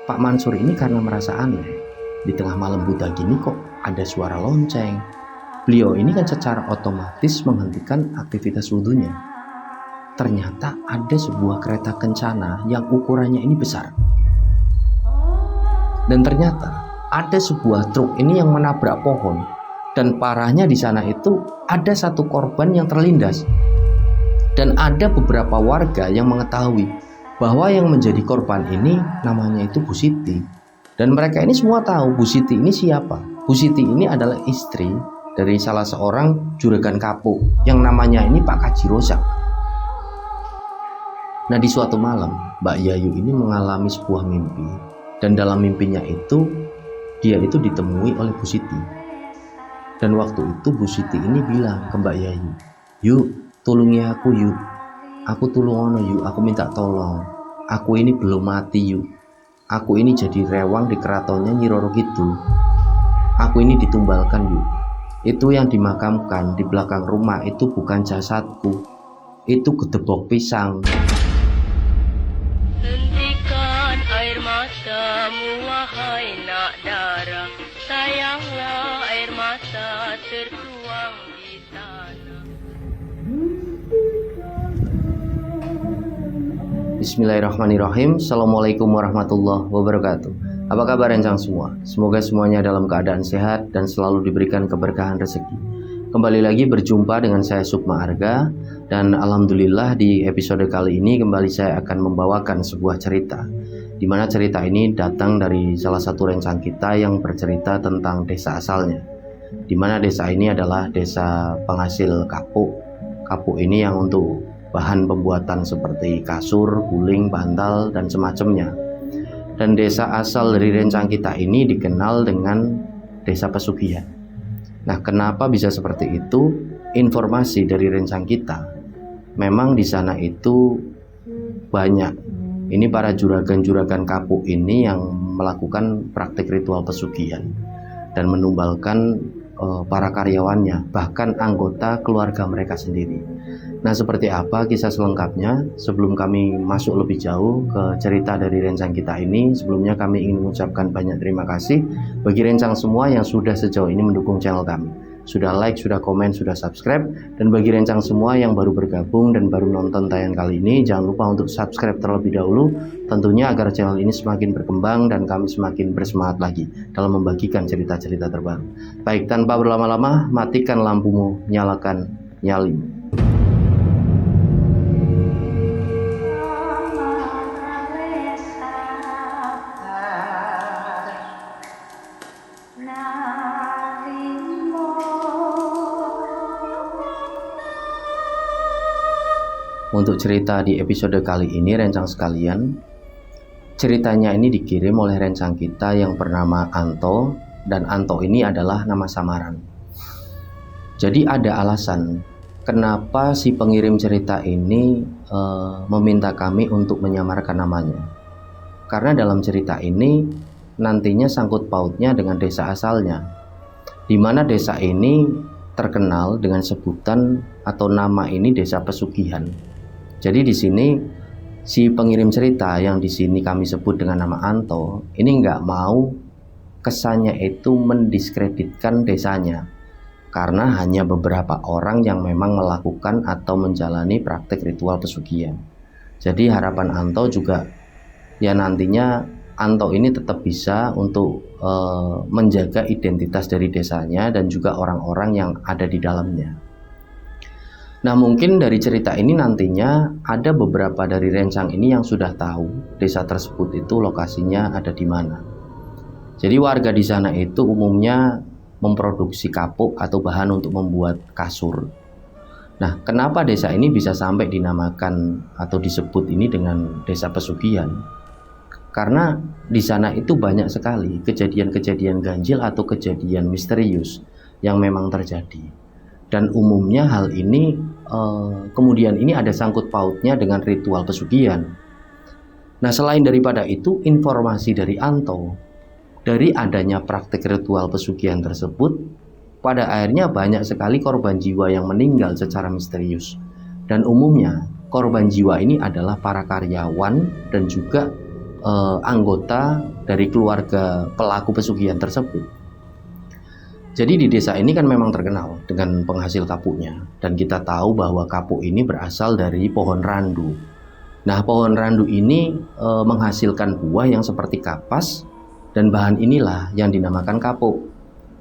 Pak Mansur ini karena merasa aneh, di tengah malam buta gini kok ada suara lonceng. Beliau ini kan secara otomatis menghentikan aktivitas wudhunya. Ternyata ada sebuah kereta kencana yang ukurannya ini besar. Dan ternyata ada sebuah truk ini yang menabrak pohon. Dan parahnya di sana itu ada satu korban yang terlindas. Dan ada beberapa warga yang mengetahui bahwa yang menjadi korban ini namanya itu Bu Siti. Dan mereka ini semua tahu Bu Siti ini siapa. Bu Siti ini adalah istri dari salah seorang juragan kapuk yang namanya ini Pak Kaji Rozak. Nah, di suatu malam Mbak Yayu ini mengalami sebuah mimpi. Dan dalam mimpinya itu dia itu ditemui oleh Bu Siti. Dan waktu itu Bu Siti ini bilang ke Mbak Yayu, "Yuk, tulungi aku yuk. Aku tulungono yuk, aku minta tolong. Aku ini belum mati yuk. Aku ini jadi rewang di keratonnya Nyi Roro Kidul. Aku ini ditumbalkan yuk. Itu yang dimakamkan di belakang rumah itu bukan jasadku. Itu gedebok pisang." Hentikan air matamu wahai nak darah. Sayanglah air mata tertuang di tanah. Bismillahirrahmanirrahim. Assalamualaikum warahmatullahi wabarakatuh. Apa kabar rencang semua? Semoga semuanya dalam keadaan sehat dan selalu diberikan keberkahan rezeki. Kembali lagi berjumpa dengan saya Sukma Arga. Dan alhamdulillah di episode kali ini kembali saya akan membawakan sebuah cerita, di mana cerita ini datang dari salah satu rencang kita yang bercerita tentang desa asalnya, di mana desa ini adalah desa penghasil kapuk. Kapuk ini yang untuk bahan pembuatan seperti kasur, guling, bantal, dan semacamnya. Dan desa asal dari rencang kita ini dikenal dengan desa pesugihan. Nah, kenapa bisa seperti itu? Informasi dari rencang kita, memang di sana itu banyak. Ini para juragan-juragan kapuk ini yang melakukan praktik ritual pesugihan dan menumbalkan para karyawannya, bahkan anggota keluarga mereka sendiri. Nah, seperti apa kisah selengkapnya? Sebelum kami masuk lebih jauh ke cerita dari rencang kita ini, sebelumnya kami ingin mengucapkan banyak terima kasih bagi rencang semua yang sudah sejauh ini mendukung channel kami. Sudah like, sudah komen, sudah subscribe. Dan bagi rencang semua yang baru bergabung dan baru nonton tayangan kali ini, jangan lupa untuk subscribe terlebih dahulu, tentunya agar channel ini semakin berkembang dan kami semakin bersemangat lagi dalam membagikan cerita-cerita terbaru. Baik, tanpa berlama-lama, matikan lampumu, nyalakan nyalimu. Untuk cerita di episode kali ini, rencang sekalian, ceritanya ini dikirim oleh rencang kita yang bernama Anto, dan Anto ini adalah nama samaran. Jadi ada alasan kenapa si pengirim cerita ini meminta kami untuk menyamarkan namanya. Karena dalam cerita ini nantinya sangkut pautnya dengan desa asalnya, di mana desa ini terkenal dengan sebutan atau nama ini desa pesugihan. Jadi di sini si pengirim cerita yang di sini kami sebut dengan nama Anto ini nggak mau kesannya itu mendiskreditkan desanya, karena hanya beberapa orang yang memang melakukan atau menjalani praktik ritual pesugihan. Jadi harapan Anto juga ya nantinya Anto ini tetap bisa untuk menjaga identitas dari desanya dan juga orang-orang yang ada di dalamnya. Nah, mungkin dari cerita ini nantinya ada beberapa dari rencang ini yang sudah tahu desa tersebut itu lokasinya ada di mana. Jadi warga di sana itu umumnya memproduksi kapuk atau bahan untuk membuat kasur. Nah, kenapa desa ini bisa sampai dinamakan atau disebut ini dengan desa pesugihan? Karena di sana itu banyak sekali kejadian-kejadian ganjil atau kejadian misterius yang memang terjadi. Dan umumnya hal ini kemudian ini ada sangkut pautnya dengan ritual pesugihan. Nah, selain daripada itu, informasi dari Anto dari adanya praktik ritual pesugihan tersebut, pada akhirnya banyak sekali korban jiwa yang meninggal secara misterius. Dan umumnya korban jiwa ini adalah para karyawan dan juga anggota dari keluarga pelaku pesugihan tersebut. Jadi di desa ini kan memang terkenal dengan penghasil kapuknya, dan kita tahu bahwa kapuk ini berasal dari pohon randu. Nah, pohon randu ini menghasilkan buah yang seperti kapas, dan bahan inilah yang dinamakan kapuk.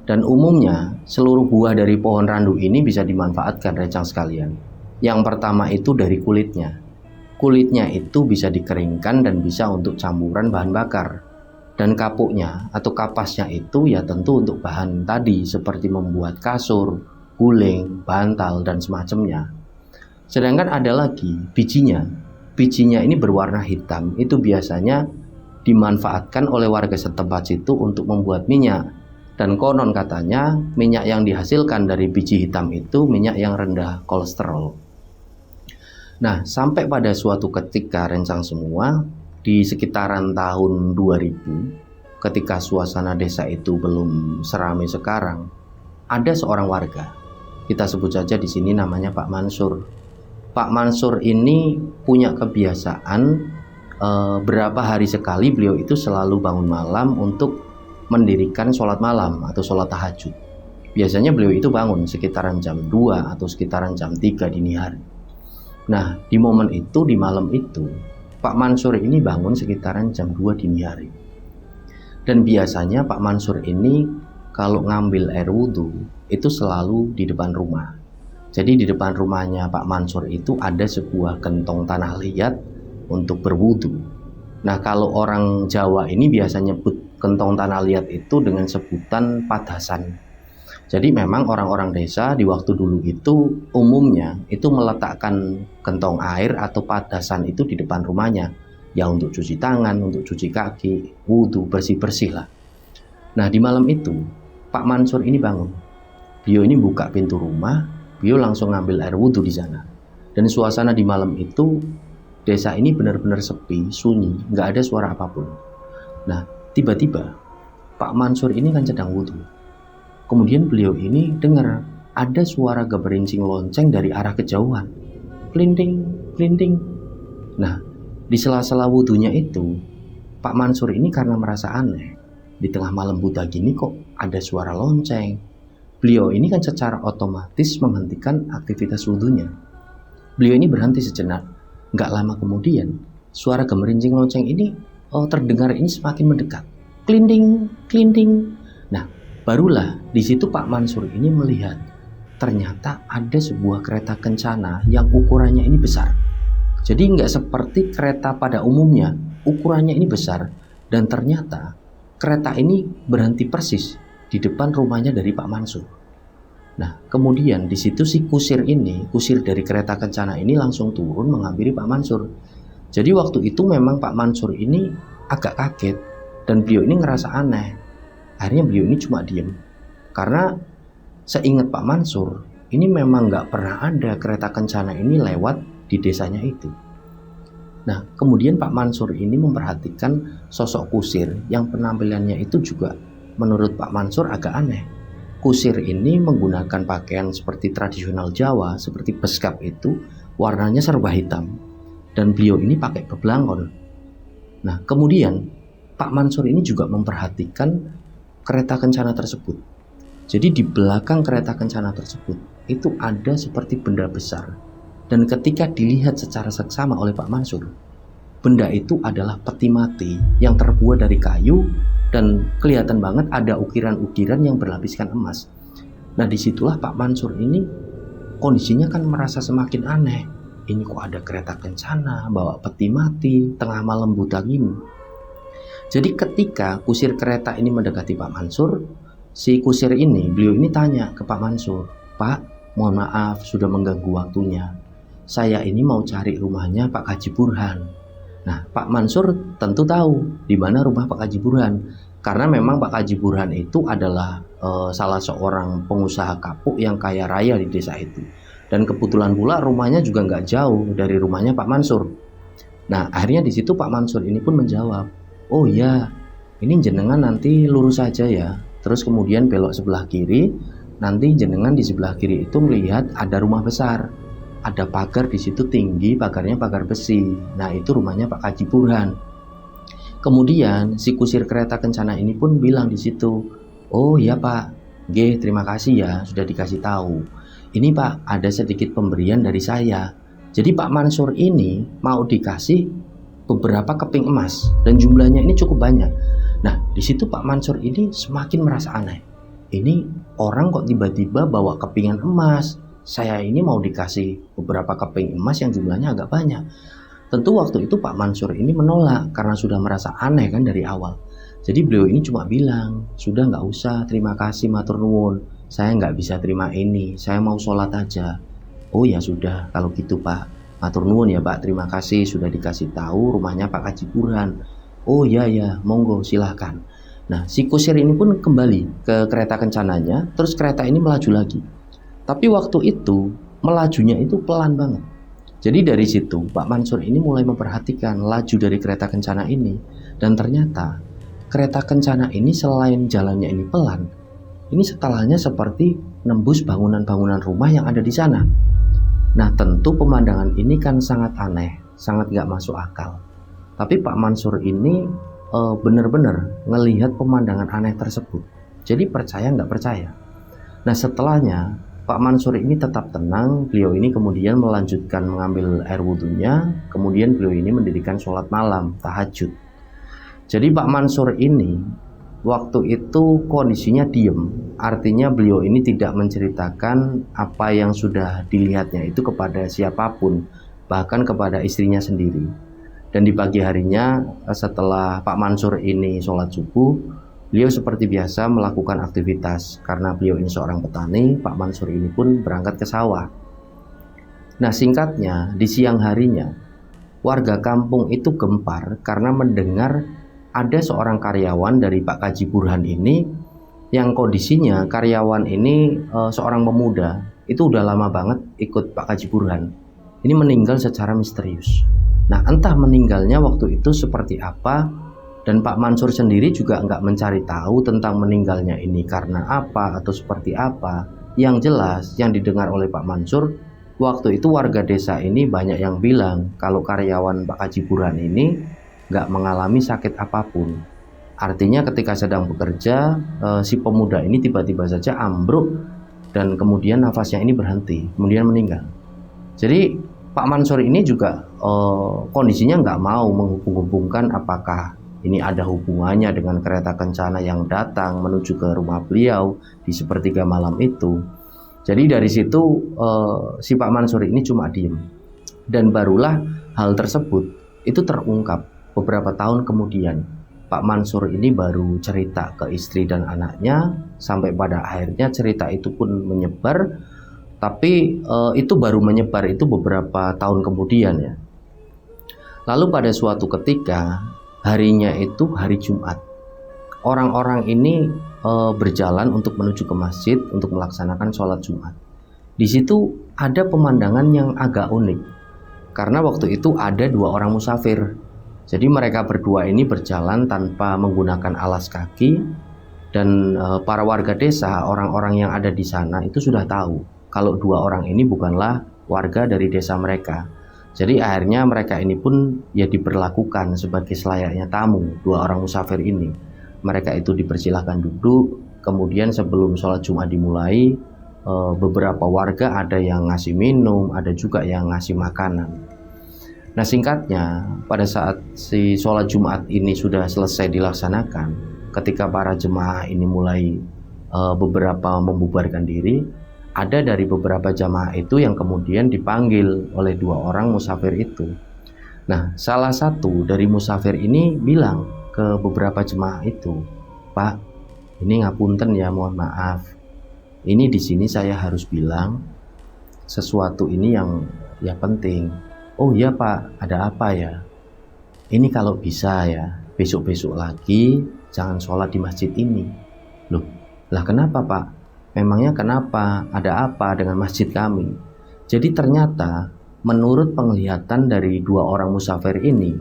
Dan umumnya seluruh buah dari pohon randu ini bisa dimanfaatkan, rencang sekalian. Yang pertama itu dari kulitnya. Kulitnya itu bisa dikeringkan dan bisa untuk campuran bahan bakar. Dan kapuknya atau kapasnya itu ya tentu untuk bahan tadi, seperti membuat kasur, guling, bantal, dan semacamnya. Sedangkan ada lagi bijinya. Bijinya ini berwarna hitam, itu biasanya dimanfaatkan oleh warga setempat situ untuk membuat minyak. Dan konon katanya minyak yang dihasilkan dari biji hitam itu minyak yang rendah kolesterol. Nah, sampai pada suatu ketika, rencang semua, di sekitaran tahun 2000, ketika suasana desa itu belum seramai sekarang, ada seorang warga. Kita sebut saja di sini namanya Pak Mansur. Pak Mansur ini punya kebiasaan berapa hari sekali beliau itu selalu bangun malam untuk mendirikan sholat malam atau sholat tahajud. Biasanya beliau itu bangun sekitaran jam 2 atau sekitaran jam 3 dini hari. Nah, di momen itu, di malam itu, Pak Mansur ini bangun sekitaran jam 2 dini hari. Dan biasanya Pak Mansur ini kalau ngambil air wudhu itu selalu di depan rumah. Jadi di depan rumahnya Pak Mansur itu ada sebuah gentong tanah liat untuk berwudhu. Nah, kalau orang Jawa ini biasa nyebut gentong tanah liat itu dengan sebutan padasan. Jadi memang orang-orang desa di waktu dulu itu umumnya itu meletakkan gentong air atau padasan itu di depan rumahnya. Ya untuk cuci tangan, untuk cuci kaki, wudhu, bersih-bersih lah. Nah, di malam itu Pak Mansur ini bangun. Beliau ini buka pintu rumah, beliau langsung ngambil air wudhu di sana. Dan suasana di malam itu desa ini benar-benar sepi, sunyi, nggak ada suara apapun. Nah, tiba-tiba Pak Mansur ini kan sedang wudhu. Kemudian beliau ini dengar ada suara geberincing lonceng dari arah kejauhan. Klinting, klinting. Nah, di sela-sela wudhunya itu, Pak Mansur ini karena merasa aneh. Di tengah malam buta gini kok ada suara lonceng. Beliau ini kan secara otomatis menghentikan aktivitas wudhunya. Beliau ini berhenti sejenak. Nggak lama kemudian, suara geberincing lonceng ini terdengar ini semakin mendekat. Klinting, klinting. Nah, barulah di situ Pak Mansur ini melihat ternyata ada sebuah kereta kencana yang ukurannya ini besar. Jadi nggak seperti kereta pada umumnya, ukurannya ini besar. Dan ternyata kereta ini berhenti persis di depan rumahnya dari Pak Mansur. Nah, kemudian di situ si kusir dari kereta kencana ini langsung turun menghampiri Pak Mansur. Jadi waktu itu memang Pak Mansur ini agak kaget dan beliau ini ngerasa aneh. Akhirnya beliau ini cuma diem. Karena seingat Pak Mansur, ini memang nggak pernah ada kereta kencana ini lewat di desanya itu. Nah, kemudian Pak Mansur ini memperhatikan sosok kusir yang penampilannya itu juga menurut Pak Mansur agak aneh. Kusir ini menggunakan pakaian seperti tradisional Jawa, seperti beskap itu, warnanya serba hitam. Dan beliau ini pakai beblangkon. Nah, kemudian Pak Mansur ini juga memperhatikan kereta kencana tersebut. Jadi di belakang kereta kencana tersebut itu ada seperti benda besar. Dan ketika dilihat secara seksama oleh Pak Mansur, benda itu adalah peti mati yang terbuat dari kayu dan kelihatan banget ada ukiran-ukiran yang berlapiskan emas. Nah, disitulah Pak Mansur ini kondisinya kan merasa semakin aneh. Ini kok ada kereta kencana bawa peti mati tengah malam buta gini. Jadi ketika kusir kereta ini mendekati Pak Mansur, si kusir ini, beliau ini tanya ke Pak Mansur, "Pak, mohon maaf sudah mengganggu waktunya. Saya ini mau cari rumahnya Pak Haji Burhan." Nah, Pak Mansur tentu tahu di mana rumah Pak Haji Burhan. Karena memang Pak Haji Burhan itu adalah salah seorang pengusaha kapuk yang kaya raya di desa itu. Dan kebetulan pula rumahnya juga nggak jauh dari rumahnya Pak Mansur. Nah, akhirnya di situ Pak Mansur ini pun menjawab, "Oh ya, ini jenengan nanti lurus saja ya. Terus kemudian belok sebelah kiri. Nanti jenengan di sebelah kiri itu melihat ada rumah besar. Ada pagar di situ tinggi, pagarnya pagar besi. Nah, itu rumahnya Pak Haji Burhan." Kemudian si kusir kereta kencana ini pun bilang di situ, "Oh iya Pak, nggih, terima kasih ya sudah dikasih tahu. Ini Pak, ada sedikit pemberian dari saya. Jadi Pak Mansur ini mau dikasih beberapa keping emas dan jumlahnya ini cukup banyak." Nah, di situ Pak Mansur ini semakin merasa aneh. Ini orang kok tiba-tiba bawa kepingan emas. Saya ini mau dikasih beberapa keping emas yang jumlahnya agak banyak. Tentu waktu itu Pak Mansur ini menolak karena sudah merasa aneh kan dari awal. Jadi beliau ini cuma bilang, "Sudah nggak usah, terima kasih matur nuwun. Saya nggak bisa terima ini, saya mau sholat aja." "Oh ya sudah, kalau gitu Pak. Matur nuwun ya Pak, terima kasih sudah dikasih tahu rumahnya Pak Kaji Burhan." "Oh ya ya, monggo silahkan." Nah, si kusir ini pun kembali ke kereta kencananya, terus kereta ini melaju lagi. Tapi waktu itu melajunya itu pelan banget. Jadi dari situ Pak Mansur ini mulai memperhatikan laju dari kereta kencana ini, dan ternyata kereta kencana ini selain jalannya ini pelan, ini setelahnya seperti nembus bangunan-bangunan rumah yang ada di sana. Nah, tentu pemandangan ini kan sangat aneh, sangat gak masuk akal. Tapi Pak Mansur ini benar-benar ngelihat pemandangan aneh tersebut. Jadi percaya nggak percaya. Nah, setelahnya Pak Mansur ini tetap tenang. Beliau ini kemudian melanjutkan mengambil air wudhunya. Kemudian beliau ini mendirikan sholat malam, tahajud. Jadi Pak Mansur ini waktu itu kondisinya diem. Artinya beliau ini tidak menceritakan apa yang sudah dilihatnya itu kepada siapapun, bahkan kepada istrinya sendiri. Dan di pagi harinya setelah Pak Mansur ini sholat subuh, beliau seperti biasa melakukan aktivitas. Karena beliau ini seorang petani, Pak Mansur ini pun berangkat ke sawah. Nah, singkatnya di siang harinya warga kampung itu gempar karena mendengar ada seorang karyawan dari Pak Kaji Burhan ini yang kondisinya karyawan ini seorang pemuda, itu udah lama banget ikut Pak Kaji Burhan. Ini meninggal secara misterius. Nah, entah meninggalnya waktu itu seperti apa, dan Pak Mansur sendiri juga nggak mencari tahu tentang meninggalnya ini karena apa atau seperti apa. Yang jelas yang didengar oleh Pak Mansur, waktu itu warga desa ini banyak yang bilang kalau karyawan Pak Kaji Burhan ini nggak mengalami sakit apapun. Artinya ketika sedang bekerja, si pemuda ini tiba-tiba saja ambruk dan kemudian nafasnya ini berhenti, kemudian meninggal. Jadi Pak Mansur ini juga kondisinya nggak mau menghubung-hubungkan apakah ini ada hubungannya dengan kereta kencana yang datang menuju ke rumah beliau di sepertiga malam itu. Jadi dari situ si Pak Mansur ini cuma diem. Dan barulah hal tersebut itu terungkap beberapa tahun kemudian. Pak Mansur ini baru cerita ke istri dan anaknya, sampai pada akhirnya cerita itu pun menyebar. Tapi itu baru menyebar itu beberapa tahun kemudian ya. Lalu pada suatu ketika, harinya itu hari Jumat, orang-orang ini berjalan untuk menuju ke masjid untuk melaksanakan sholat Jumat. Di situ ada pemandangan yang agak unik, karena waktu itu ada dua orang musafir. Jadi mereka berdua ini berjalan tanpa menggunakan alas kaki, dan para warga desa, orang-orang yang ada di sana itu sudah tahu kalau dua orang ini bukanlah warga dari desa mereka. Jadi akhirnya mereka ini pun ya diperlakukan sebagai selayaknya tamu, dua orang musafir ini. Mereka itu dipersilahkan duduk, kemudian sebelum sholat Jumat dimulai, beberapa warga ada yang ngasih minum, ada juga yang ngasih makanan. Nah, singkatnya, pada saat si sholat Jumat ini sudah selesai dilaksanakan, ketika para jemaah ini mulai beberapa membubarkan diri, ada dari beberapa jamaah itu yang kemudian dipanggil oleh dua orang musafir itu. Nah, salah satu dari musafir ini bilang ke beberapa jemaah itu, "Pak, ini ngapunten ya, mohon maaf. Ini di sini saya harus bilang sesuatu ini yang ya penting." "Oh iya Pak, ada apa ya?" "Ini kalau bisa ya, besok-besok lagi jangan sholat di masjid ini." "Loh, lah kenapa Pak? Memangnya kenapa? Ada apa dengan masjid kami?" Jadi ternyata menurut penglihatan dari dua orang musafir ini,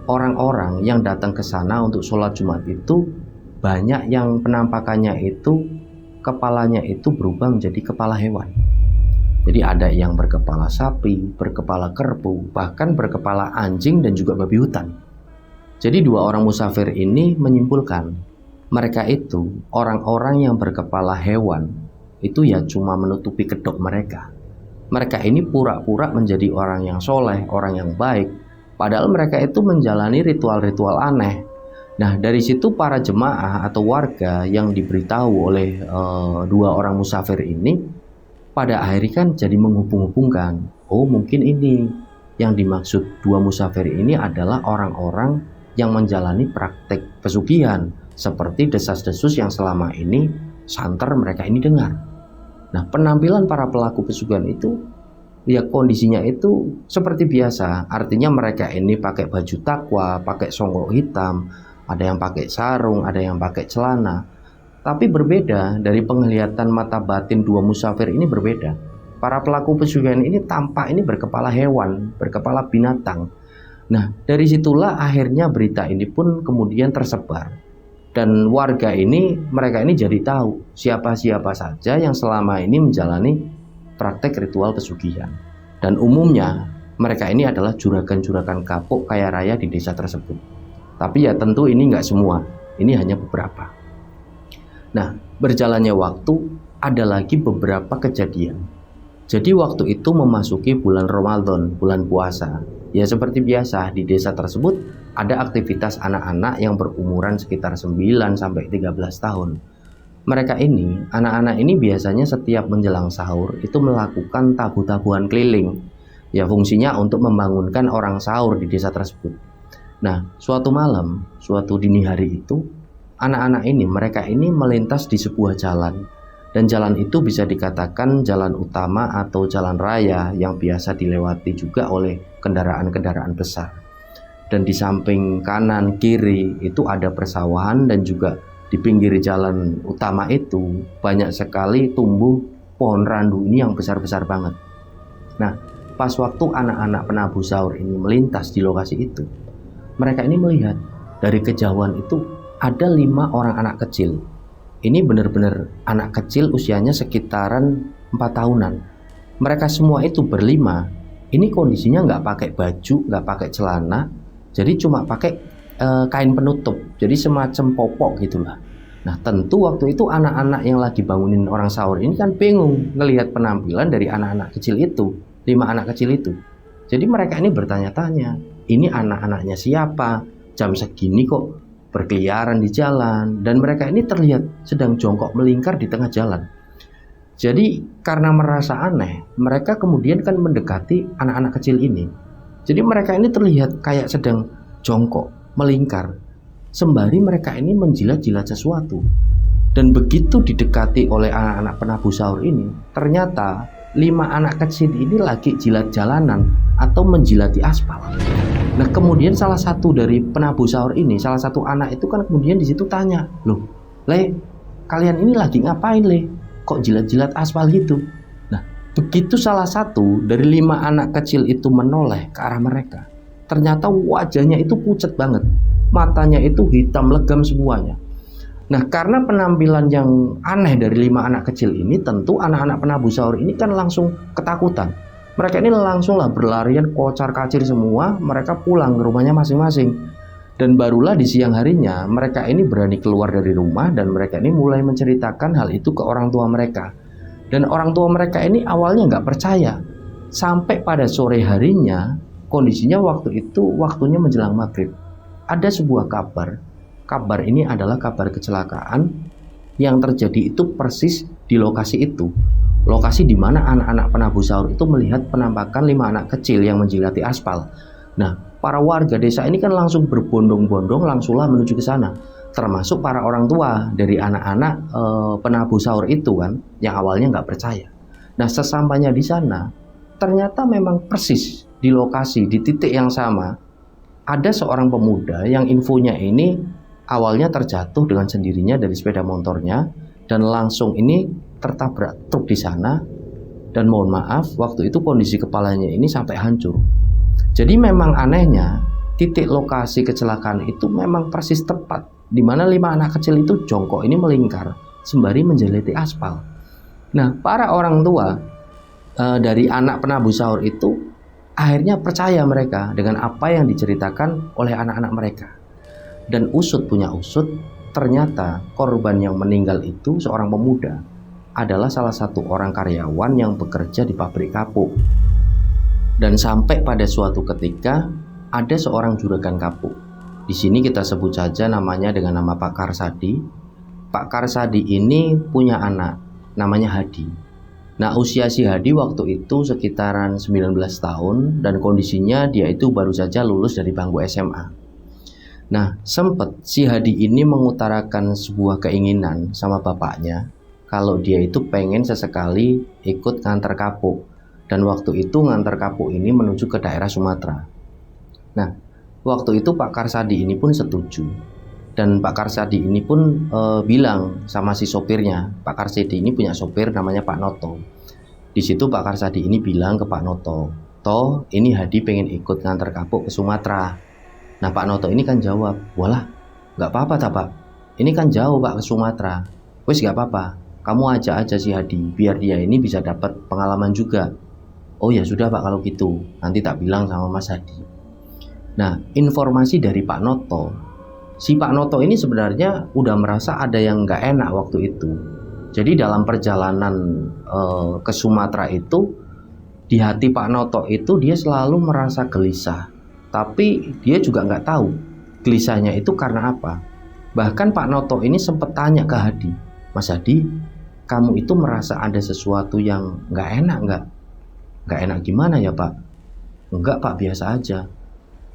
orang-orang yang datang ke sana untuk sholat Jumat itu banyak yang penampakannya itu kepalanya itu berubah menjadi kepala hewan. Jadi ada yang berkepala sapi, berkepala kerbau, bahkan berkepala anjing dan juga babi hutan. Jadi dua orang musafir ini menyimpulkan mereka itu orang-orang yang berkepala hewan itu ya cuma menutupi kedok mereka. Mereka ini pura-pura menjadi orang yang soleh, orang yang baik, padahal mereka itu menjalani ritual-ritual aneh. Nah, dari situ para jemaah atau warga yang diberitahu oleh dua orang musafir ini pada akhirnya kan jadi menghubung-hubungkan, oh mungkin ini yang dimaksud dua musafir ini adalah orang-orang yang menjalani praktek pesugihan seperti desas-desus yang selama ini santer mereka ini dengar. Nah, penampilan para pelaku pesugihan itu ya kondisinya itu seperti biasa, artinya mereka ini pakai baju takwa, pakai songgok hitam, ada yang pakai sarung, ada yang pakai celana. Tapi berbeda dari penglihatan mata batin dua musafir ini berbeda. Para pelaku pesugihan ini tampak ini berkepala hewan, berkepala binatang. Nah, dari situlah akhirnya berita ini pun kemudian tersebar. Dan warga ini, mereka ini jadi tahu siapa-siapa saja yang selama ini menjalani praktek ritual pesugihan. Dan umumnya mereka ini adalah juragan-juragan kapuk kaya raya di desa tersebut. Tapi ya tentu ini nggak semua, ini hanya beberapa. Nah, berjalannya waktu ada lagi beberapa kejadian. Jadi waktu itu memasuki bulan Ramadan, bulan puasa. Ya seperti biasa di desa tersebut ada aktivitas anak-anak yang berumuran sekitar 9 sampai 13 tahun. Mereka ini, anak-anak ini biasanya setiap menjelang sahur itu melakukan tabuh-tabuhan keliling. Ya fungsinya untuk membangunkan orang sahur di desa tersebut. Nah, suatu malam, suatu dini hari itu, anak-anak ini, mereka ini melintas di sebuah jalan. Dan jalan itu bisa dikatakan jalan utama atau jalan raya yang biasa dilewati juga oleh kendaraan-kendaraan besar. Dan di samping kanan kiri itu ada persawahan, dan juga di pinggir jalan utama itu banyak sekali tumbuh pohon randu ini yang besar-besar banget. Nah, pas waktu anak-anak penabuh sahur ini melintas di lokasi itu, mereka ini melihat dari kejauhan itu ada 5 orang anak kecil. Ini benar-benar anak kecil usianya sekitaran 4 tahunan. Mereka semua itu berlima. Ini kondisinya nggak pakai baju, nggak pakai celana, jadi cuma pakai kain penutup, jadi semacam popok gitulah. Nah tentu waktu itu anak-anak yang lagi bangunin orang sahur ini kan bingung ngelihat penampilan dari anak-anak kecil itu, 5 anak kecil itu. Jadi mereka ini bertanya-tanya, ini anak-anaknya siapa? Jam segini kok berkeliaran di jalan, dan mereka ini terlihat sedang jongkok melingkar di tengah jalan. Jadi karena merasa aneh, mereka kemudian kan mendekati anak-anak kecil ini. Jadi mereka ini terlihat kayak sedang jongkok melingkar, sembari mereka ini menjilat-jilat sesuatu. Dan begitu didekati oleh anak-anak penabuh sahur ini, ternyata 5 anak kecil ini lagi jilat jalanan atau menjilati aspal. Nah kemudian salah satu dari penabuh sahur ini, salah satu anak itu kan kemudian di situ tanya, loh, Le, kalian ini lagi ngapain, Le? Kok jilat-jilat aspal gitu? Nah begitu salah satu dari 5 anak kecil itu menoleh ke arah mereka, ternyata wajahnya itu pucat banget, matanya itu hitam legam semuanya. Nah karena penampilan yang aneh dari 5 anak kecil ini, tentu anak-anak penabuh sahur ini kan langsung ketakutan. Mereka ini langsunglah berlarian kocar-kacir semua, mereka pulang ke rumahnya masing-masing. Dan barulah di siang harinya mereka ini berani keluar dari rumah, dan mereka ini mulai menceritakan hal itu ke orang tua mereka. Dan orang tua mereka ini awalnya nggak percaya. Sampai pada sore harinya, kondisinya waktu itu waktunya menjelang maghrib, ada sebuah kabar. Kabar ini adalah kabar kecelakaan yang terjadi itu persis di lokasi itu. Lokasi di mana anak-anak penabuh sahur itu melihat penampakan 5 anak kecil yang menjilati aspal. Nah, para warga desa ini kan langsung berbondong-bondong langsunglah menuju ke sana. Termasuk para orang tua dari anak-anak penabuh sahur itu kan, yang awalnya nggak percaya. Nah, sesampainya di sana, ternyata memang persis di lokasi, di titik yang sama, ada seorang pemuda yang infonya ini awalnya terjatuh dengan sendirinya dari sepeda motornya, dan langsung ini tertabrak truk di sana. Dan mohon maaf, waktu itu kondisi kepalanya ini sampai hancur. Jadi memang anehnya, titik lokasi kecelakaan itu memang persis tepat di mana 5 anak kecil itu jongkok ini melingkar sembari menjeliti aspal. Nah, para orang tua dari anak penabuh sahur itu akhirnya percaya mereka dengan apa yang diceritakan oleh anak-anak mereka. Dan usut punya usut, ternyata korban yang meninggal itu seorang pemuda, adalah salah satu orang karyawan yang bekerja di pabrik kapuk. Dan sampai pada suatu ketika ada seorang juragan kapuk. Di sini kita sebut saja namanya dengan nama Pak Karsadi. Pak Karsadi ini punya anak namanya Hadi. Nah, usia si Hadi waktu itu sekitaran 19 tahun dan kondisinya dia itu baru saja lulus dari bangku SMA. Nah, sempat si Hadi ini mengutarakan sebuah keinginan sama bapaknya kalau dia itu pengen sesekali ikut ngantar kapuk. Dan waktu itu ngantar kapuk ini menuju ke daerah Sumatera. Nah, waktu itu Pak Karsadi ini pun setuju. Dan Pak Karsadi ini pun bilang sama si sopirnya. Pak Karsadi ini punya sopir namanya Pak Noto. Di situ Pak Karsadi ini bilang ke Pak Noto, "Toh, ini Hadi pengen ikut ngantar kapuk ke Sumatera." Nah, Pak Noto ini kan jawab, "Walah, nggak apa-apa tak Pak, ini kan jauh Pak ke Sumatera. Wes nggak apa-apa, kamu ajak aja si Hadi, biar dia ini bisa dapat pengalaman juga." "Oh ya sudah Pak kalau gitu, nanti tak bilang sama Mas Hadi." Nah, informasi dari Pak Noto, si Pak Noto ini sebenarnya udah merasa ada yang nggak enak waktu itu. Jadi dalam perjalanan ke Sumatera itu, di hati Pak Noto itu dia selalu merasa gelisah. Tapi dia juga nggak tahu gelisahnya itu karena apa. Bahkan Pak Noto ini sempat tanya ke Hadi, "Mas Hadi, kamu itu merasa ada sesuatu yang nggak enak nggak?" "Nggak enak gimana ya Pak?" "Enggak Pak, biasa aja."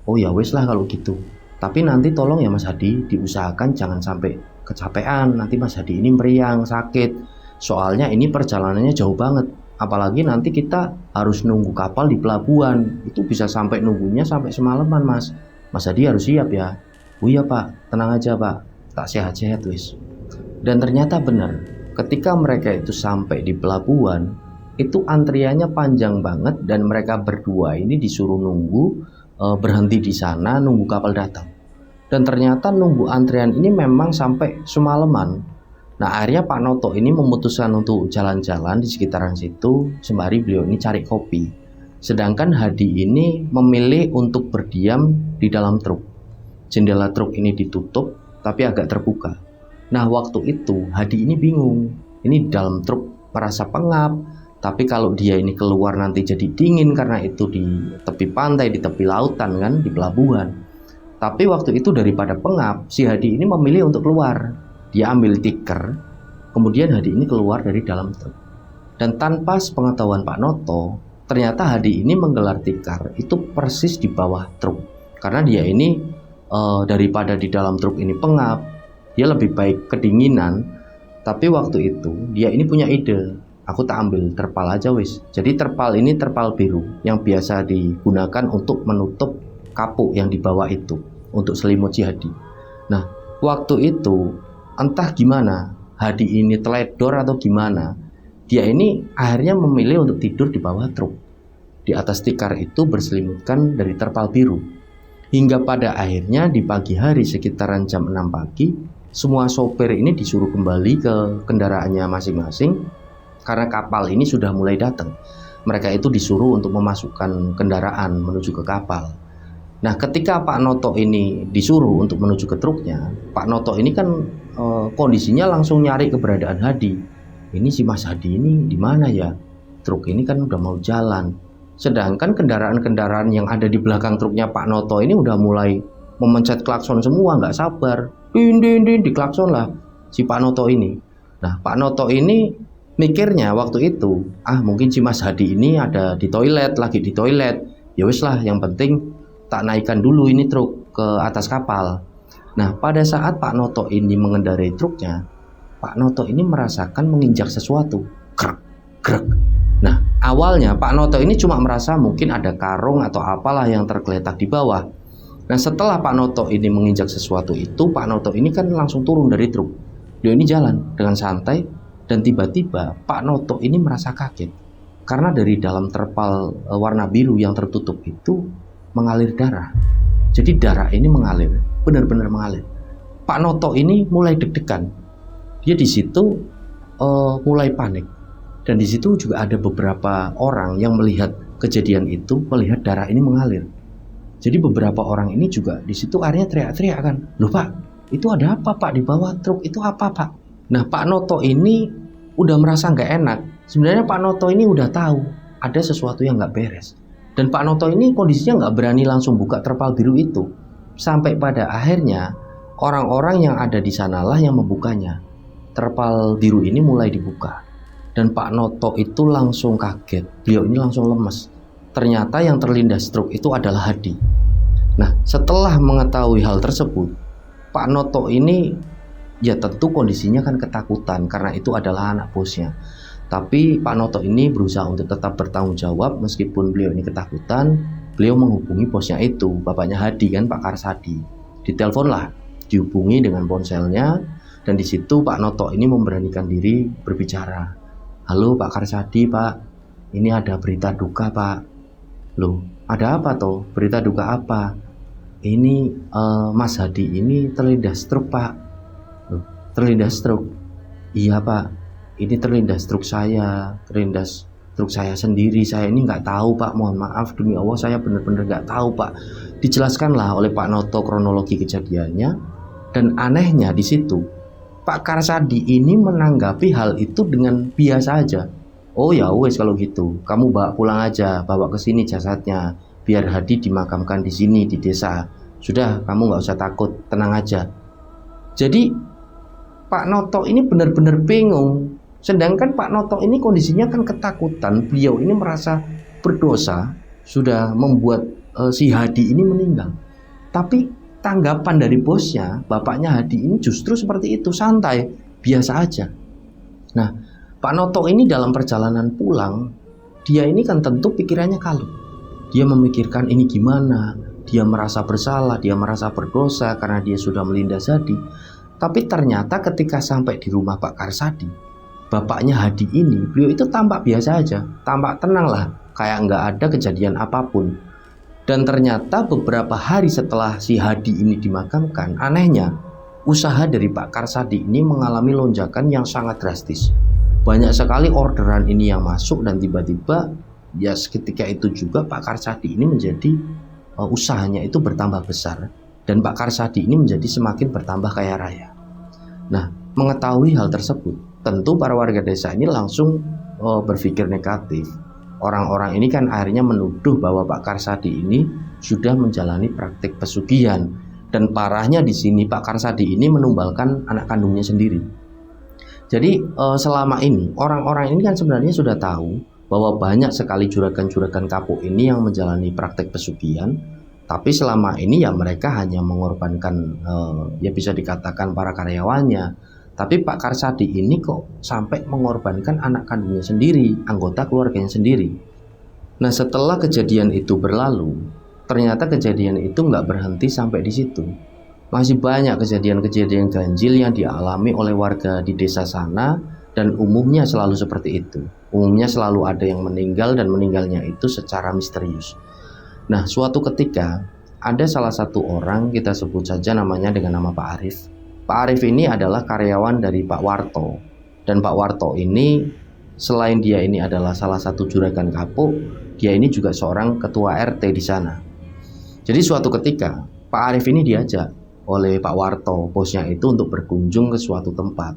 "Oh ya wes lah kalau gitu. Tapi nanti tolong ya Mas Hadi, diusahakan jangan sampai kecapean. Nanti Mas Hadi ini meriang, sakit. Soalnya ini perjalanannya jauh banget. Apalagi nanti kita harus nunggu kapal di pelabuhan. Itu bisa sampai nunggunya sampai semalaman Mas. Mas Hadi harus siap ya." "Oh iya Pak, tenang aja Pak. Tak sehat-sehat wis." Dan ternyata benar. Ketika mereka itu sampai di pelabuhan, itu antriannya panjang banget dan mereka berdua ini disuruh nunggu, berhenti di sana nunggu kapal datang. Dan ternyata nunggu antrian ini memang sampai semalaman. Nah, akhirnya Pak Noto ini memutuskan untuk jalan-jalan di sekitaran situ sembari beliau ini cari kopi. Sedangkan Hadi ini memilih untuk berdiam di dalam truk. Jendela truk ini ditutup tapi agak terbuka. Nah, waktu itu Hadi ini bingung. Ini di dalam truk merasa pengap, tapi kalau dia ini keluar nanti jadi dingin karena itu di tepi pantai, di tepi lautan kan, di pelabuhan. Tapi waktu itu daripada pengap, si Hadi ini memilih untuk keluar. Dia ambil tikar, kemudian Hadi ini keluar dari dalam truk. Dan tanpa sepengetahuan Pak Noto, ternyata Hadi ini menggelar tikar itu persis di bawah truk. Karena dia ini daripada di dalam truk ini pengap, dia lebih baik kedinginan. Tapi waktu itu dia ini punya ide, "Aku tak ambil terpal aja wis." Jadi terpal ini terpal biru yang biasa digunakan untuk menutup kapuk yang dibawa itu, untuk selimut si Hadi. Nah, waktu itu entah gimana, Hadi ini teledor atau gimana, dia ini akhirnya memilih untuk tidur di bawah truk. Di atas tikar itu berselimutkan dari terpal biru. Hingga pada akhirnya di pagi hari sekitaran jam 6 pagi, semua sopir ini disuruh kembali ke kendaraannya masing-masing karena kapal ini sudah mulai datang. Mereka itu disuruh untuk memasukkan kendaraan menuju ke kapal. Nah, ketika Pak Noto ini disuruh untuk menuju ke truknya, Pak Noto ini kan kondisinya langsung nyari keberadaan Hadi. Ini si Mas Hadi ini di mana ya? Truk ini kan udah mau jalan. Sedangkan kendaraan-kendaraan yang ada di belakang truknya Pak Noto ini udah mulai memencet klakson semua, nggak sabar. Din di klakson lah si Pak Noto ini. Nah, Pak Noto ini mikirnya waktu itu, mungkin si Mas Hadi ini ada di toilet, lagi di toilet. Ya wis lah, yang penting tak naikkan dulu ini truk ke atas kapal. Nah, pada saat Pak Noto ini mengendarai truknya, Pak Noto ini merasakan menginjak sesuatu. Krek, krek. Nah, awalnya Pak Noto ini cuma merasa mungkin ada karung atau apalah yang tergeletak di bawah. Nah, setelah Pak Noto ini menginjak sesuatu itu, Pak Noto ini kan langsung turun dari truk. Dia ini jalan dengan santai dan tiba-tiba Pak Noto ini merasa kaget. Karena dari dalam terpal warna biru yang tertutup itu mengalir darah. Jadi darah ini mengalir, benar-benar mengalir. Pak Noto ini mulai deg-degan. Dia di situ mulai panik. Dan di situ juga ada beberapa orang yang melihat kejadian itu, melihat darah ini mengalir. Jadi beberapa orang ini juga di situ akhirnya teriak-teriak kan, loh Pak, itu ada apa Pak di bawah truk, itu apa Pak? Nah Pak Noto ini udah merasa nggak enak. Sebenarnya Pak Noto ini udah tahu ada sesuatu yang nggak beres. Dan Pak Noto ini kondisinya nggak berani langsung buka terpal biru itu. Sampai pada akhirnya orang-orang yang ada di sanalah yang membukanya. Terpal biru ini mulai dibuka. Dan Pak Noto itu langsung kaget. Beliau ini langsung lemes. Ternyata yang terlindas truk itu adalah Hadi. Nah, setelah mengetahui hal tersebut, Pak Noto ini ya tentu kondisinya kan ketakutan karena itu adalah anak bosnya. Tapi Pak Noto ini berusaha untuk tetap bertanggung jawab meskipun beliau ini ketakutan. Beliau menghubungi bosnya itu, bapaknya Hadi kan, Pak Karsadi. Ditelepon lah, dihubungi dengan ponselnya, dan di situ Pak Noto ini memberanikan diri berbicara. Halo Pak Karsadi Pak, ini ada berita duka Pak. Loh, ada apa toh? Berita duka apa? Ini Mas Hadi ini terlindas truk Pak. Loh, terlindas truk? Iya Pak, ini terlindas truk saya, terlindas truk saya sendiri. Saya ini nggak tahu Pak, mohon maaf, demi Allah saya benar-benar nggak tahu Pak. Dijelaskanlah oleh Pak Noto kronologi kejadiannya. Dan anehnya di situ, Pak Karsadi ini menanggapi hal itu dengan biasa aja. Oh ya wes kalau gitu, kamu bawa pulang aja, bawa ke sini jasadnya, biar Hadi dimakamkan di sini di desa. Sudah, kamu nggak usah takut, tenang aja. Jadi Pak Noto ini benar-benar bingung. Sedangkan Pak Noto ini kondisinya kan ketakutan, beliau ini merasa berdosa, sudah membuat si Hadi ini meninggal. Tapi tanggapan dari bosnya, bapaknya Hadi ini justru seperti itu, santai, biasa aja. Nah, Pak Noto ini dalam perjalanan pulang, dia ini kan tentu pikirannya kalut. Dia memikirkan ini gimana, dia merasa bersalah, dia merasa berdosa karena dia sudah melindas Hadi. Tapi ternyata ketika sampai di rumah Pak Karsadi, bapaknya Hadi ini, beliau itu tampak biasa aja, tampak tenang lah, kayak nggak ada kejadian apapun. Dan ternyata beberapa hari setelah si Hadi ini dimakamkan, anehnya, usaha dari Pak Karsadi ini mengalami lonjakan yang sangat drastis. Banyak sekali orderan ini yang masuk dan tiba-tiba ya ketika itu juga Pak Karsadi ini menjadi usahanya itu bertambah besar dan Pak Karsadi ini menjadi semakin bertambah kaya raya. Nah, mengetahui hal tersebut, tentu para warga desa ini langsung berpikir negatif. Orang-orang ini kan akhirnya menuduh bahwa Pak Karsadi ini sudah menjalani praktik pesugihan dan parahnya di sini Pak Karsadi ini menumbalkan anak kandungnya sendiri. Jadi selama ini orang-orang ini kan sebenarnya sudah tahu bahwa banyak sekali juragan-juragan kapuk ini yang menjalani praktek pesugihan. Tapi selama ini ya mereka hanya mengorbankan ya bisa dikatakan para karyawannya. Tapi Pak Karsadi ini kok sampai mengorbankan anak kandungnya sendiri, anggota keluarganya sendiri. Nah setelah kejadian itu berlalu, ternyata kejadian itu nggak berhenti sampai di situ. Masih banyak kejadian-kejadian ganjil yang dialami oleh warga di desa sana dan umumnya selalu seperti itu. Umumnya selalu ada yang meninggal dan meninggalnya itu secara misterius. Nah, suatu ketika ada salah satu orang, kita sebut saja namanya dengan nama Pak Arif. Pak Arif ini adalah karyawan dari Pak Warto. Dan Pak Warto ini selain dia ini adalah salah satu juragan kapuk, dia ini juga seorang ketua RT di sana. Jadi suatu ketika Pak Arif ini diajak oleh Pak Warto, bosnya itu untuk berkunjung ke suatu tempat.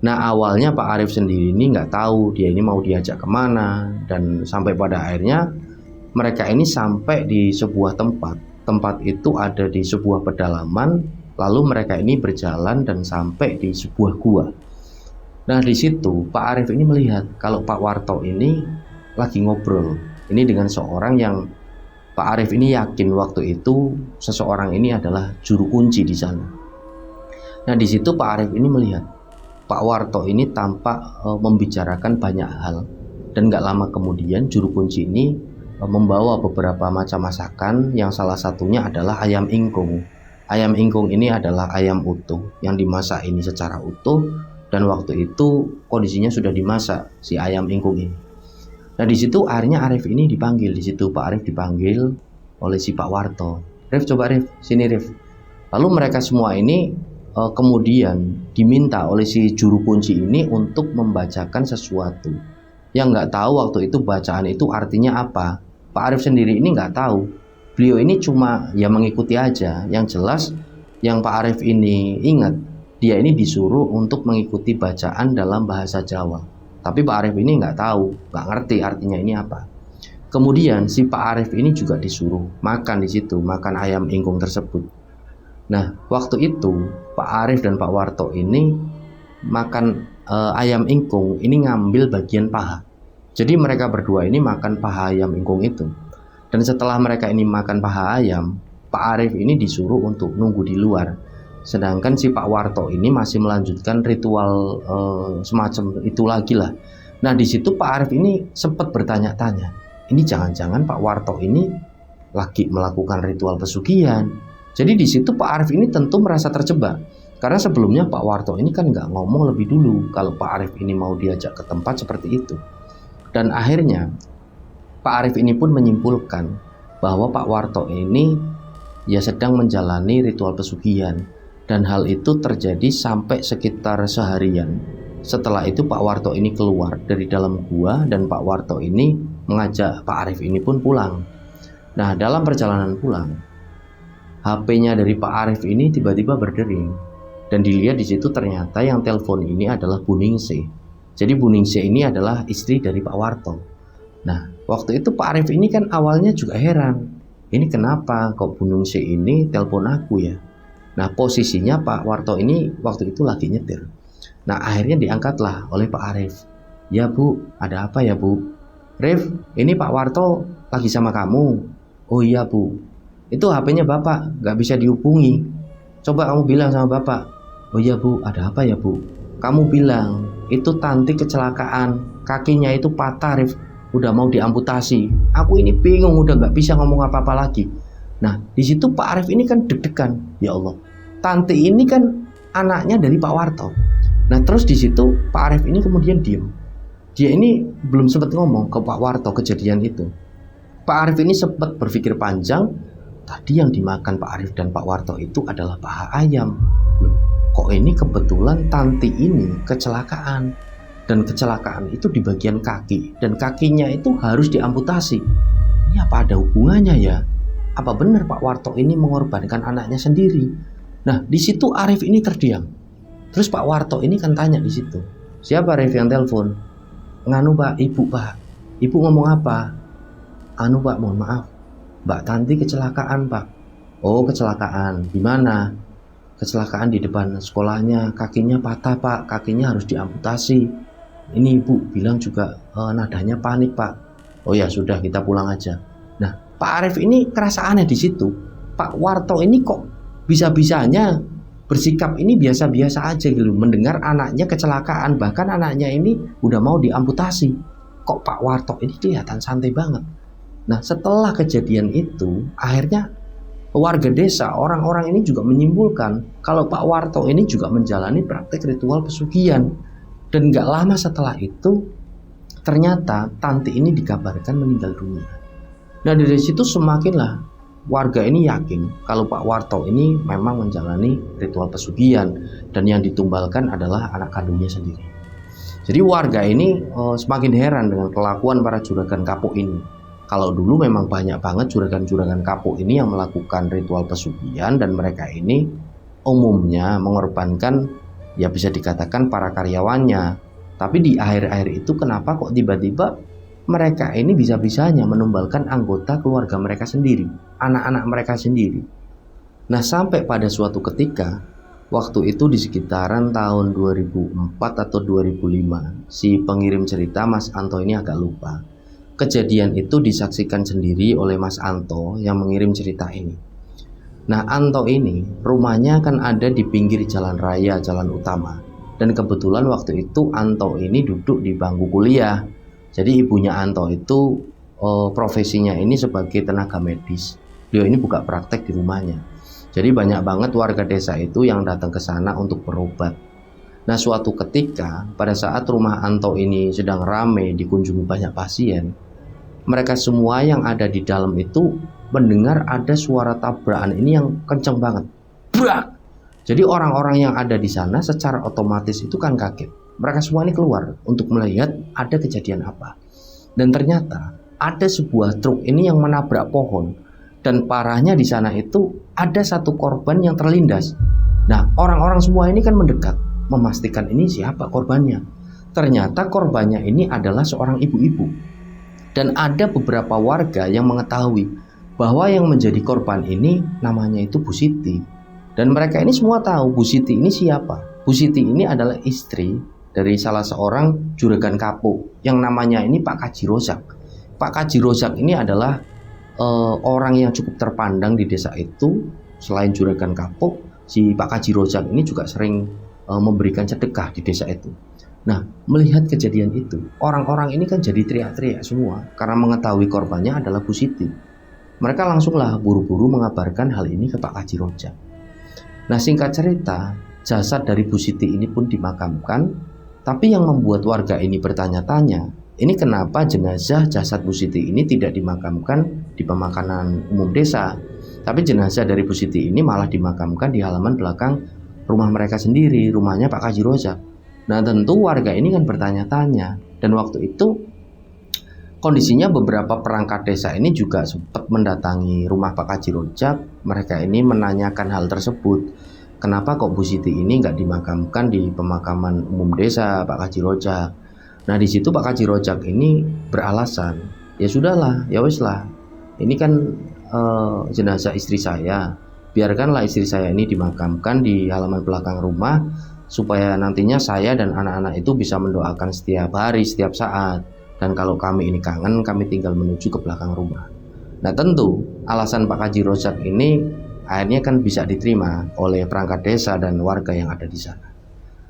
Nah awalnya Pak Arif sendiri ini nggak tahu dia ini mau diajak kemana, dan sampai pada akhirnya mereka ini sampai di sebuah tempat. Tempat itu ada di sebuah pedalaman, lalu mereka ini berjalan dan sampai di sebuah gua. Nah di situ Pak Arif ini melihat kalau Pak Warto ini lagi ngobrol ini dengan seorang yang Pak Arif ini yakin waktu itu seseorang ini adalah juru kunci di sana. Nah di situ Pak Arif ini melihat Pak Warto ini tampak membicarakan banyak hal, dan gak lama kemudian juru kunci ini membawa beberapa macam masakan yang salah satunya adalah ayam ingkung. Ayam ingkung ini adalah ayam utuh yang dimasak ini secara utuh, dan waktu itu kondisinya sudah dimasak si ayam ingkung ini. Nah di situ akhirnya Arif ini dipanggil. Di situ Pak Arif dipanggil oleh si Pak Warto. Rif, coba Rif, sini Rif. Lalu mereka semua ini kemudian diminta oleh si juru kunci ini untuk membacakan sesuatu yang nggak tahu waktu itu bacaan itu artinya apa. Pak Arif sendiri ini nggak tahu. beliau ini cuma ya mengikuti aja. Yang jelas yang Pak Arief ini ingat, dia ini disuruh untuk mengikuti bacaan dalam bahasa Jawa. Tapi Pak Arief ini nggak tahu, nggak ngerti artinya ini apa. Kemudian si Pak Arief ini juga disuruh makan di situ, makan ayam ingkung tersebut. Nah, waktu itu Pak Arief dan Pak Warto ini makan ayam ingkung ini ngambil bagian paha. Jadi mereka berdua ini makan paha ayam ingkung itu. Dan setelah mereka ini makan paha ayam, Pak Arief ini disuruh untuk nunggu di luar. Sedangkan si Pak Warto ini masih melanjutkan ritual semacam itu lagi lah. Nah, di situ Pak Arief ini sempat bertanya-tanya, ini jangan-jangan Pak Warto ini lagi melakukan ritual pesugihan. Jadi di situ Pak Arief ini tentu merasa terjebak. Karena sebelumnya Pak Warto ini kan nggak ngomong lebih dulu kalau Pak Arief ini mau diajak ke tempat seperti itu. Dan akhirnya Pak Arief ini pun menyimpulkan bahwa Pak Warto ini ya sedang menjalani ritual pesugihan. Dan hal itu terjadi sampai sekitar seharian. Setelah itu Pak Warto ini keluar dari dalam gua dan Pak Warto ini mengajak Pak Arief ini pun pulang. Nah, dalam perjalanan pulang, HP-nya dari Pak Arief ini tiba-tiba berdering. Dan dilihat di situ ternyata yang telepon ini adalah Bu Ningsih. Jadi Bu Ningsih ini adalah istri dari Pak Warto. Nah, waktu itu Pak Arief ini kan awalnya juga heran. Ini kenapa kok Bu Ningsih ini telepon aku ya? Nah, posisinya Pak Warto ini waktu itu lagi nyetir. Nah, akhirnya diangkatlah oleh Pak Arief. Ya Bu, ada apa ya Bu? Rif, ini Pak Warto lagi sama kamu. Oh iya Bu, itu HP-nya Bapak, gak bisa dihubungi. Coba kamu bilang sama Bapak. Oh iya Bu, ada apa ya Bu? Kamu bilang, itu Tanti kecelakaan, kakinya itu patah Rif, udah mau diamputasi. Aku ini bingung, udah gak bisa ngomong apa-apa lagi. Nah, di situ Pak Arief ini kan deg-degan. Ya Allah, Tanti ini kan anaknya dari Pak Warto. Nah, terus di situ Pak Arief ini kemudian diem. Dia ini belum sempat ngomong ke Pak Warto kejadian itu. Pak Arief ini sempat berpikir panjang. Tadi yang dimakan Pak Arief dan Pak Warto itu adalah paha ayam. Loh, kok ini kebetulan Tanti ini kecelakaan. Dan kecelakaan itu di bagian kaki. Dan kakinya itu harus diamputasi. Ini apa ada hubungannya ya? Apa benar Pak Warto ini mengorbankan anaknya sendiri? Nah, di situ Arief ini terdiam. Terus Pak Warto ini kan tanya di situ. Siapa Arief yang telepon? Nganu Pak, Ibu Pak. Ibu ngomong apa? Anu Pak, mohon maaf. Mbak Tanti kecelakaan Pak. Oh, kecelakaan. Di mana? Kecelakaan di depan sekolahnya. Kakinya patah Pak. Kakinya harus diamputasi. Ini Ibu bilang juga nadanya panik Pak. Oh ya sudah, kita pulang aja. Nah, Pak Arief ini kerasa aneh di situ. Pak Warto ini kok bisa-bisanya bersikap ini biasa-biasa aja gitu. Mendengar anaknya kecelakaan, bahkan anaknya ini udah mau diamputasi. Kok Pak Warto ini kelihatan santai banget. Nah, setelah kejadian itu, akhirnya warga desa, orang-orang ini juga menyimpulkan kalau Pak Warto ini juga menjalani praktek ritual pesugihan. Dan gak lama setelah itu, ternyata Tanti ini dikabarkan meninggal dunia. Nah, dari situ semakinlah warga ini yakin kalau Pak Warto ini memang menjalani ritual pesugihan dan yang ditumbalkan adalah anak kandungnya sendiri. Jadi warga ini semakin heran dengan kelakuan para juragan kapuk ini. Kalau dulu memang banyak banget juragan-juragan kapuk ini yang melakukan ritual pesugihan dan mereka ini umumnya mengorbankan ya bisa dikatakan para karyawannya. Tapi di akhir-akhir itu kenapa kok tiba-tiba mereka ini bisa-bisanya menumbalkan anggota keluarga mereka sendiri, anak-anak mereka sendiri. Nah, sampai pada suatu ketika, waktu itu di sekitaran tahun 2004 atau 2005, si pengirim cerita Mas Anto ini agak lupa. Kejadian itu disaksikan sendiri oleh Mas Anto yang mengirim cerita ini. Nah, Anto ini rumahnya kan ada di pinggir jalan raya, jalan utama. Dan kebetulan waktu itu Anto ini duduk di bangku kuliah. Jadi ibunya Anto itu profesinya ini sebagai tenaga medis. Beliau ini buka praktek di rumahnya. Jadi banyak banget warga desa itu yang datang ke sana untuk berobat. Nah, suatu ketika pada saat rumah Anto ini sedang ramai dikunjungi banyak pasien, mereka semua yang ada di dalam itu mendengar ada suara tabrakan ini yang kenceng banget. Brak! Jadi orang-orang yang ada di sana secara otomatis itu kan kaget. Mereka semua ini keluar untuk melihat ada kejadian apa. Dan ternyata ada sebuah truk ini yang menabrak pohon. Dan parahnya di sana itu ada satu korban yang terlindas. Nah, orang-orang semua ini kan mendekat, memastikan ini siapa korbannya. Ternyata korbannya ini adalah seorang ibu-ibu. Dan ada beberapa warga yang mengetahui bahwa yang menjadi korban ini namanya itu Bu Siti. Dan mereka ini semua tahu Bu Siti ini siapa. Bu Siti ini adalah istri dari salah seorang juragan kapuk yang namanya ini Pak Kaji Rozak. Pak Kaji Rozak ini adalah orang yang cukup terpandang di desa itu. Selain juragan kapuk, si Pak Kaji Rozak ini juga sering memberikan sedekah di desa itu. Nah, melihat kejadian itu, orang-orang ini kan jadi teriak-teriak semua karena mengetahui korbannya adalah Bu Siti. Mereka langsunglah buru-buru mengabarkan hal ini ke Pak Kaji Rozak. Nah, singkat cerita, jasad dari Bu Siti ini pun dimakamkan, tapi yang membuat warga ini bertanya-tanya, ini kenapa jenazah jasad Bu Siti ini tidak dimakamkan di pemakaman umum desa, tapi jenazah dari Bu Siti ini malah dimakamkan di halaman belakang rumah mereka sendiri, rumahnya Pak Kaji Rozak. Nah, tentu warga ini kan bertanya-tanya, dan waktu itu kondisinya beberapa perangkat desa ini juga sempat mendatangi rumah Pak Kaji Rozak. Mereka ini menanyakan hal tersebut. Kenapa kok Bu Siti ini nggak dimakamkan di pemakaman umum desa Pak Kaji Rozak? Nah, di situ Pak Kaji Rozak ini beralasan, ya sudahlah, ya wes lah. Ini kan jenazah istri saya. Biarkanlah istri saya ini dimakamkan di halaman belakang rumah, supaya nantinya saya dan anak-anak itu bisa mendoakan setiap hari, setiap saat. Dan kalau kami ini kangen, kami tinggal menuju ke belakang rumah. Nah, tentu alasan Pak Kaji Rozak ini akhirnya kan bisa diterima oleh perangkat desa dan warga yang ada di sana.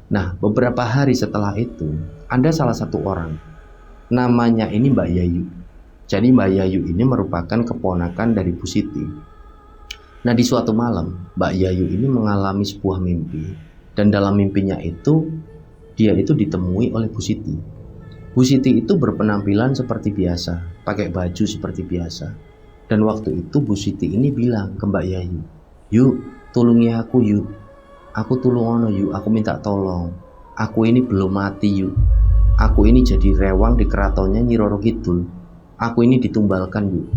Nah, beberapa hari setelah itu, ada salah satu orang, namanya ini Mbak Yayu. Jadi Mbak Yayu ini merupakan keponakan dari Bu Siti. Nah, di suatu malam, Mbak Yayu ini mengalami sebuah mimpi. Dan dalam mimpinya itu, dia itu ditemui oleh Bu Siti. Bu Siti itu berpenampilan seperti biasa, pakai baju seperti biasa. Dan waktu itu Bu Siti ini bilang ke Mbak Yayu, "Yuk, tulungi aku yuk. Aku tulungono yuk, aku minta tolong. Aku ini belum mati yuk. Aku ini jadi rewang di keratonnya Nyi Roro Kidul. Aku ini ditumbalkan yuk.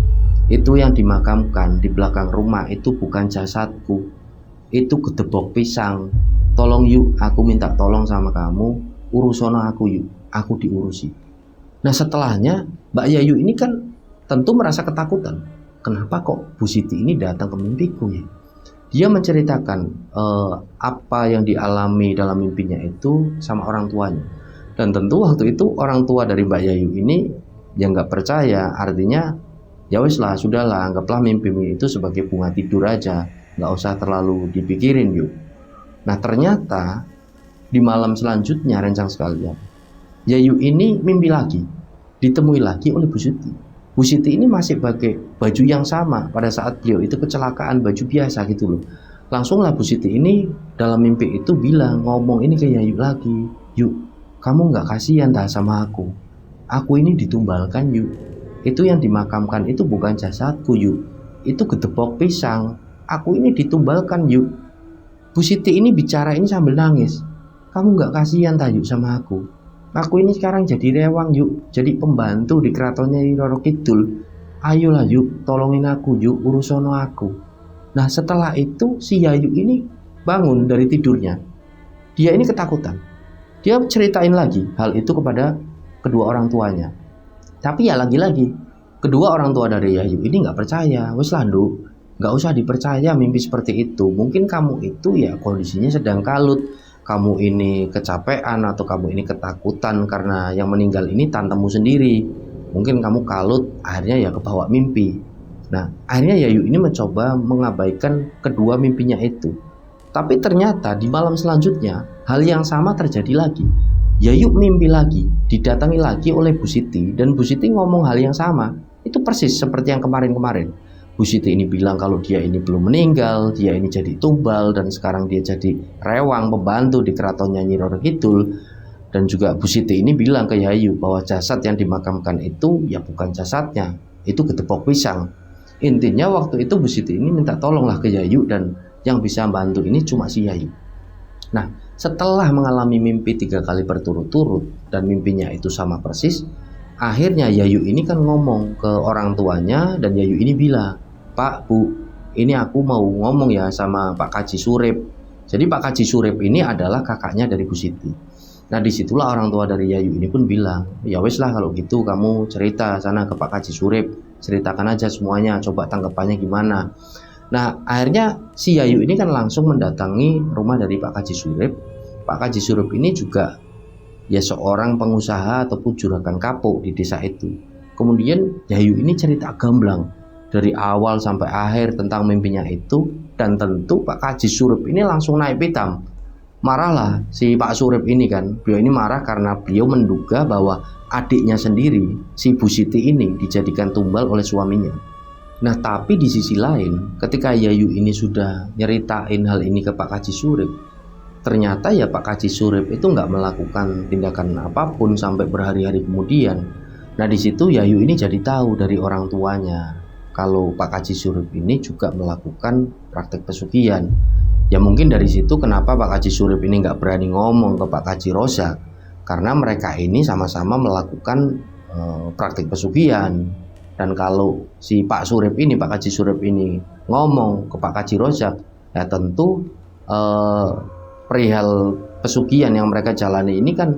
Itu yang dimakamkan di belakang rumah itu bukan jasadku. Itu gedebok pisang. Tolong yuk, aku minta tolong sama kamu, urusono aku yuk, aku diurusi." Nah, setelahnya Mbak Yayu ini kan tentu merasa ketakutan. Kenapa kok Bu Siti ini datang ke mimpiku ya? Dia menceritakan apa yang dialami dalam mimpinya itu sama orang tuanya. Dan tentu waktu itu orang tua dari Mbak Yayu ini yang nggak percaya, artinya ya wes lah, sudahlah, anggaplah mimpi itu sebagai bunga tidur aja, nggak usah terlalu dipikirin yuk. Nah, ternyata di malam selanjutnya rencang sekalian, Yayu ini mimpi lagi, ditemui lagi oleh Bu Siti. Bu Siti ini masih pakai baju yang sama pada saat beliau itu kecelakaan, baju biasa gitu loh. Langsunglah Bu Siti ini dalam mimpi itu bilang, ngomong ini ke Yayu lagi, "Yuk, kamu nggak kasihan dah sama aku? Aku ini ditumbalkan yuk. Itu yang dimakamkan itu bukan jasadku yuk. Itu gedebok pisang. Aku ini ditumbalkan yuk." Bu Siti ini bicara ini sambil nangis. "Kamu nggak kasihan dah yuk sama aku? Aku ini sekarang jadi rewang yuk, jadi pembantu di keratonnya Nyi Roro Kidul. Ayolah yuk, tolongin aku yuk, urusono aku." Nah, setelah itu si Yayu ini bangun dari tidurnya. Dia ini ketakutan. Dia ceritain lagi hal itu kepada kedua orang tuanya. Tapi ya lagi-lagi, kedua orang tua dari Yayu ini nggak percaya. "Wes lah Nduk, nggak usah dipercaya mimpi seperti itu. Mungkin kamu itu ya kondisinya sedang kalut. Kamu ini kecapean atau kamu ini ketakutan karena yang meninggal ini tantemu sendiri. Mungkin kamu kalut, akhirnya ya kebawa mimpi." Nah, akhirnya Yayu ini mencoba mengabaikan kedua mimpinya itu. Tapi ternyata di malam selanjutnya, hal yang sama terjadi lagi. Yayu mimpi lagi, didatangi lagi oleh Bu Siti, dan Bu Siti ngomong hal yang sama. Itu persis seperti yang kemarin-kemarin. Bu Siti ini bilang kalau dia ini belum meninggal, dia ini jadi tumbal, dan sekarang dia jadi rewang pembantu di keratonnya Nyi Roro Kidul. Dan juga Bu Siti ini bilang ke Yayu bahwa jasad yang dimakamkan itu ya bukan jasadnya, itu gedebok pisang. Intinya waktu itu Bu Siti ini minta tolonglah ke Yayu, dan yang bisa bantu ini cuma si Yayu. Nah, setelah mengalami mimpi 3 kali berturut-turut dan mimpinya itu sama persis, akhirnya Yayu ini kan ngomong ke orang tuanya, dan Yayu ini bilang, "Pak, Bu, ini aku mau ngomong ya sama Pak Kaji Surip." Jadi Pak Kaji Surip ini adalah kakaknya dari Bu Siti. Nah disitulah orang tua dari Yayu ini pun bilang, "Ya wes lah kalau gitu kamu cerita sana ke Pak Kaji Surip, ceritakan aja semuanya, coba tanggapannya gimana." Nah akhirnya si Yayu ini kan langsung mendatangi rumah dari Pak Kaji Surip. Pak Kaji Surip ini juga ya seorang pengusaha ataupun juragan kapuk di desa itu. Kemudian Yayu ini cerita gamblang dari awal sampai akhir tentang mimpinya itu, dan tentu Pak Kaji Surip ini langsung naik pitam. Marahlah si Pak Surip ini kan, beliau ini marah karena beliau menduga bahwa adiknya sendiri, si Bu Siti ini dijadikan tumbal oleh suaminya. Nah tapi di sisi lain, ketika Yayu ini sudah nyeritain hal ini ke Pak Kaji Surip, ternyata ya Pak Kaji Surip itu nggak melakukan tindakan apapun sampai berhari-hari kemudian. Nah di situ Yayu ini jadi tahu dari orang tuanya kalau Pak Kaji Surip ini juga melakukan praktek pesugihan. Ya mungkin dari situ kenapa Pak Kaji Surip ini nggak berani ngomong ke Pak Kaji Rozak, karena mereka ini sama-sama melakukan praktek pesugihan. Dan kalau si Pak Surip ini, Pak Kaji Surip ini ngomong ke Pak Kaji Rozak, ya tentu perihal pesugihan yang mereka jalani ini kan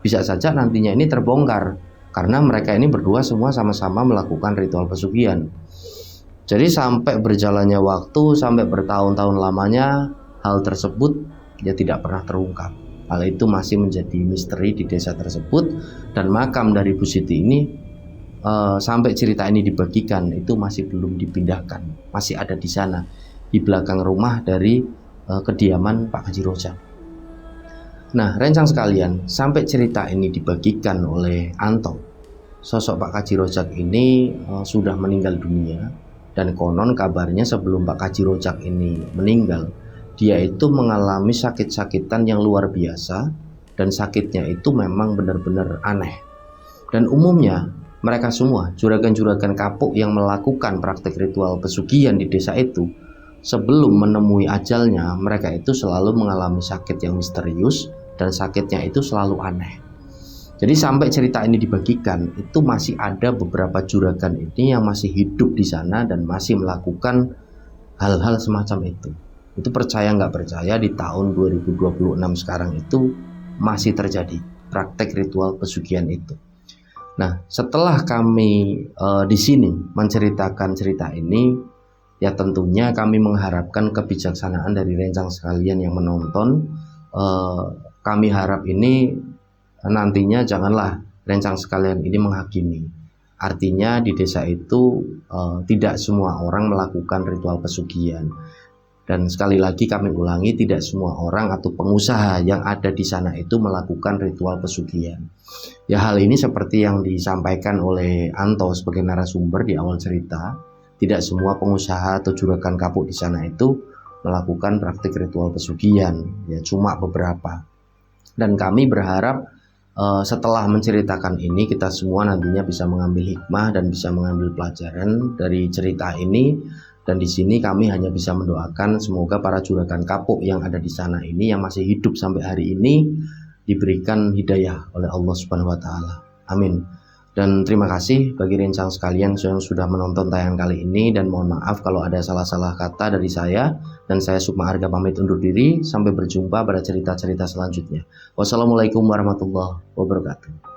bisa saja nantinya ini terbongkar, karena mereka ini berdua semua sama-sama melakukan ritual pesugihan. Jadi sampai berjalannya waktu, sampai bertahun-tahun lamanya, hal tersebut ya tidak pernah terungkap. Hal itu masih menjadi misteri di desa tersebut, dan makam dari Bu Siti ini sampai cerita ini dibagikan itu masih belum dipindahkan, masih ada di sana di belakang rumah dari kediaman Pak Kaji Rozak. Nah rencang sekalian, sampai cerita ini dibagikan oleh Anto, sosok Pak Kaji Rozak ini sudah meninggal dunia. Dan konon kabarnya sebelum Pak Kaji Rozak ini meninggal, dia itu mengalami sakit-sakitan yang luar biasa, dan sakitnya itu memang benar-benar aneh. Dan umumnya mereka semua juragan-juragan kapuk yang melakukan praktek ritual pesugihan di desa itu, sebelum menemui ajalnya, mereka itu selalu mengalami sakit yang misterius, dan sakitnya itu selalu aneh. Jadi sampai cerita ini dibagikan, itu masih ada beberapa juragan ini yang masih hidup di sana dan masih melakukan hal-hal semacam itu. Itu percaya nggak percaya, di tahun 2026 sekarang itu masih terjadi praktek ritual pesugihan itu. Nah setelah kami di sini menceritakan cerita ini, ya tentunya kami mengharapkan kebijaksanaan dari rencang sekalian yang menonton. Kami harap ini nantinya janganlah rencang sekalian ini menghakimi. Artinya di desa itu tidak semua orang melakukan ritual pesugihan. Dan sekali lagi kami ulangi, tidak semua orang atau pengusaha yang ada di sana itu melakukan ritual pesugihan. Ya hal ini seperti yang disampaikan oleh Anto sebagai narasumber di awal cerita, tidak semua pengusaha atau juragan kapuk di sana itu melakukan praktik ritual pesugihan, ya cuma beberapa. Dan kami berharap setelah menceritakan ini, kita semua nantinya bisa mengambil hikmah dan bisa mengambil pelajaran dari cerita ini. Dan di sini kami hanya bisa mendoakan semoga para juragan kapuk yang ada di sana ini, yang masih hidup sampai hari ini, diberikan hidayah oleh Allah Subhanahu wa Ta'ala. Amin. Dan terima kasih bagi rencang sekalian yang sudah menonton tayangan kali ini, dan mohon maaf kalau ada salah-salah kata dari saya. Dan saya Sukma Arga pamit undur diri, sampai berjumpa pada cerita-cerita selanjutnya. Wassalamualaikum warahmatullahi wabarakatuh.